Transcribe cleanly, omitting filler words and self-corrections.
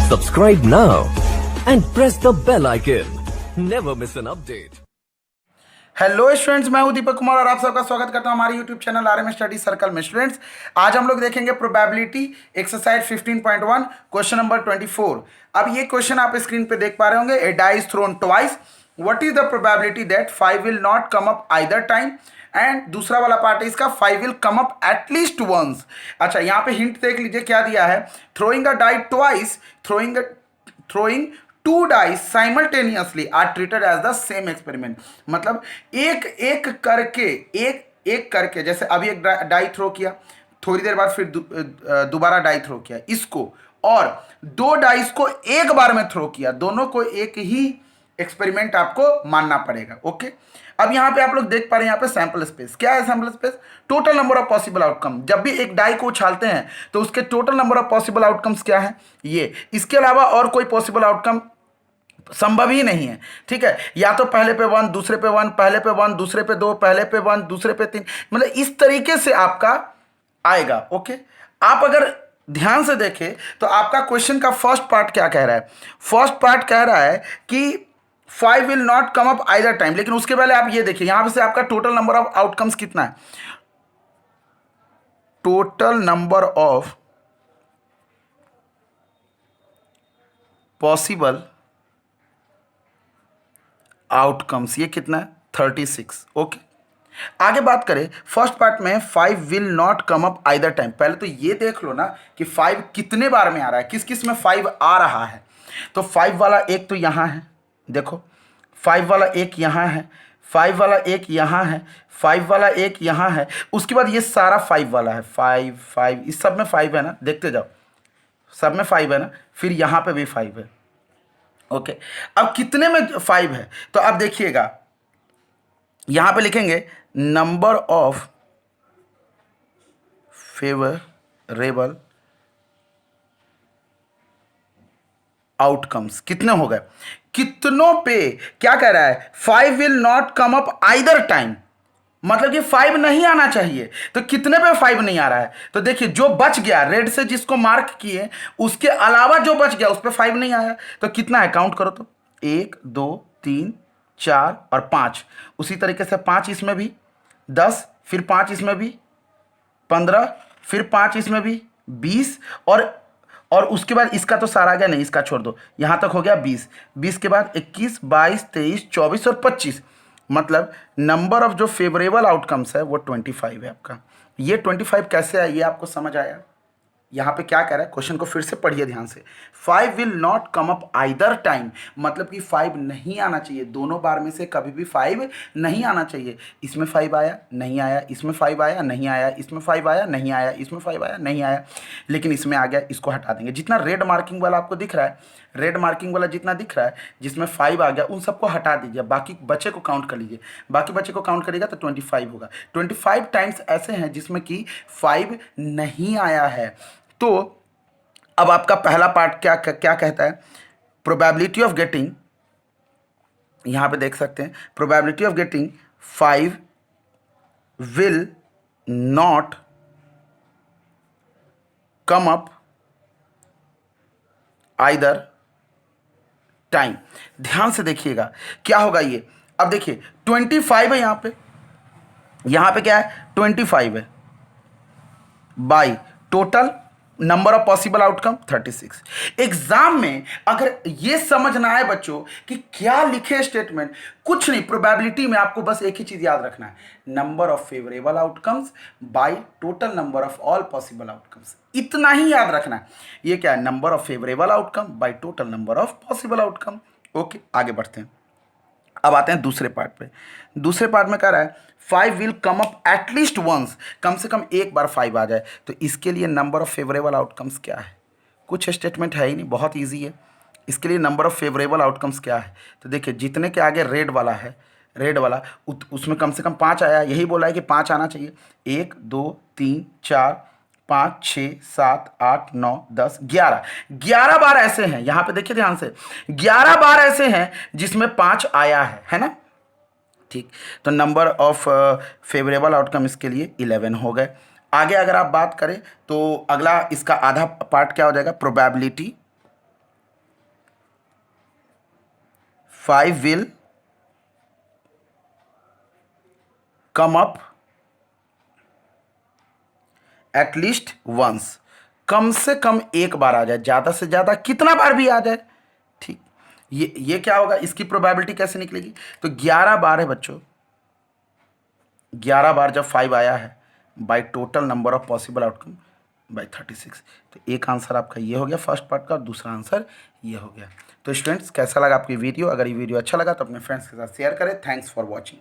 Subscribe now and press the bell icon. Never miss an update. Hello students, मैं हूं दीपक कुमार और आप सबका स्वागत करता हूं हमारे YouTube channel RM study circle में। स्टूडेंट्स, आज हम लोग देखेंगे प्रोबेबिलिटी एक्सरसाइज 15.1 क्वेश्चन नंबर 24। अब ये क्वेश्चन आप स्क्रीन पे देख पा रहे होंगे। A die is thrown twice, what is the probability that 5 will not come up either time, and दूसरा वाला पार्ट है इसका 5 will come up at least once. अच्छा, यहाँ पे हिंट देख लीजिए क्या दिया है। Throwing a die twice, throwing two dice simultaneously are treated as the same experiment. मतलब एक एक करके जैसे अभी एक डाई थ्रो किया, थोड़ी देर बाद फिर दोबारा डाई थ्रो किया इसको, और दो डाइस को एक बार में थ्रो किया, दोनों को एक ही एक्सपेरिमेंट आपको मानना पड़ेगा। ओके, अब यहां पे आप लोग देख पा रहे हैं यहाँ पे सैंपल स्पेस। क्या है sample space? Total number of possible outcome. जब भी एक डाई को उछालते हैं तो उसके total number of possible outcomes क्या है ये। इसके अलावा और कोई पॉसिबल आउटकम संभव ही नहीं है। ठीक है, या तो पहले पे 1, दूसरे पे 1, पहले पे 1, दूसरे पे 2, पहले पे 1, दूसरे पे 3, मतलब इस तरीके से आपका आएगा। ओके, आप अगर ध्यान से देखें तो आपका क्वेश्चन का फर्स्ट पार्ट क्या कह रहा है? फर्स्ट पार्ट कह रहा है कि 5 will not come up either time, लेकिन उसके पहले आप ये देखिए यहां से आपका टोटल नंबर ऑफ आउटकम्स कितना है। Total number of possible outcomes ये कितना है? 36। ओके, आगे बात करें फर्स्ट पार्ट में 5 will not come up either time. पहले तो ये देख लो ना कि 5 कितने बार में आ रहा है, किस किस में 5 आ रहा है। तो 5 वाला एक तो यहां है, देखो 5 वाला एक यहां है, 5 वाला एक यहां है, 5 वाला एक यहां है, उसके बाद ये सारा 5 वाला है। 5 5 इस सब में 5 है ना, देखते जाओ सब में 5 है ना, फिर यहां पे भी 5 है। ओके, अब कितने में 5 है? तो अब देखिएगा यहां पे लिखेंगे नंबर ऑफ फेवरेबल आउटकम्स कितने हो गए? कितनों पे क्या कह रहा है? 5 will not come up either time, मतलब कि 5 नहीं आना चाहिए। तो कितने पे 5 नहीं आ रहा है? तो देखिए जो बच गया रेड से जिसको मार्क किए, उसके अलावा जो बच गया उस पे 5 नहीं आया। तो कितना है काउंट करो तो 1 2 3 4 और 5। उसी तरीके से 5 इसमें भी, 10, फिर 5 इसमें भी, 15, फिर 5 इसमें भी, 20, और उसके बाद इसका तो सारा आ गया, नहीं इसका छोड़ दो, यहां तक हो गया 20। 20 के बाद 21 22 23 24 और 25, मतलब नंबर ऑफ जो फेवरेबल आउटकम्स है वो 25 है आपका। ये 25 कैसे आया ये आपको समझ आया? यहां पे क्या कह रहा है, क्वेश्चन को फिर से पढ़िए ध्यान से। 5 will not come up either time, मतलब कि 5 नहीं आना चाहिए, दोनों बार में से कभी भी 5 नहीं आना चाहिए। इसमें 5 आया नहीं आया, इसमें 5 आया नहीं आया, इसमें 5 आया नहीं आया, इसमें 5 आया नहीं आया, लेकिन इसमें आ गया, इसको हटा देंगे। जितना रेड मार्किंग वाला आपको दिख रहा है, रेड मार्किंग वाला जितना दिख रहा है जिसमें 5 आ गया, उन सबको हटा दीजिए, बाकी बच्चे को काउंट कर लीजिए। बाकी बच्चे को काउंट करिएगा तो 25 होगा। 25 टाइम्स ऐसे हैं जिसमें कि 5 नहीं आया है। तो अब आपका पहला पार्ट क्या क्या कहता है? प्रोबेबिलिटी ऑफ गेटिंग, यहां पे देख सकते हैं, probability of getting 5 will not come up either time. ध्यान से देखिएगा क्या होगा ये। अब देखिए 25 है यहां पे क्या है? 25 है by total number of possible outcome 36। Exam में अगर ये समझ ना आए बच्चों कि क्या लिखे स्टेटमेंट, कुछ नहीं, प्रोबेबिलिटी में आपको बस एक ही चीज याद रखना है, number of favourable outcomes bye total number of all possible outcomes, इतना ही याद रखना है। ये क्या है? Number of favourable outcome bye total number of possible outcome. Okay, आगे बढ़ते हैं। अब आते हैं दूसरे पार्ट पे। दूसरे पार्ट में कह रहा है 5 will come up at least once, कम से कम एक बार 5 आ जाए। तो इसके लिए नंबर ऑफ फेवरेबल आउटकम्स क्या है? कुछ स्टेटमेंट है ही नहीं, बहुत इजी है। इसके लिए नंबर ऑफ फेवरेबल आउटकम्स क्या है? तो देखिए जितने के आगे रेड वाला है, रेड वाला उसमें कम से कम 5 आया, यही बोला है कि 5 आना चाहिए। 1 2 3 4 5 6 7 8 9 10 11, 11 बार ऐसे हैं, यहां पे देखिए ध्यान से, 11 बार ऐसे हैं जिसमें 5 आया है ना। ठीक, तो नंबर ऑफ फेवरेबल आउटकम इसके लिए 11 हो गए। आगे अगर आप बात करें तो अगला इसका आधा पार्ट क्या हो जाएगा? Probability 5 will come up at least once, कम से कम एक बार आ जाए, ज़्यादा से ज़्यादा कितना बार भी आ जाए, ठीक। ये क्या होगा, इसकी प्रोबेबिलिटी कैसे निकलेगी, तो 11 बार है बच्चों, 11 बार जब 5 आया है by total number of possible outcome by 36, तो एक आंसर आपका ये हो गया फर्स्ट पार्ट का, और दूसरा आंसर ये हो गया। तो स्टूडेंट्स कैसा लगा आपकी वीडियो, अगर ये वीडियो अच्छा लगा तो अपने फ्रेंड्स के साथ शेयर करें। Thanks for watching.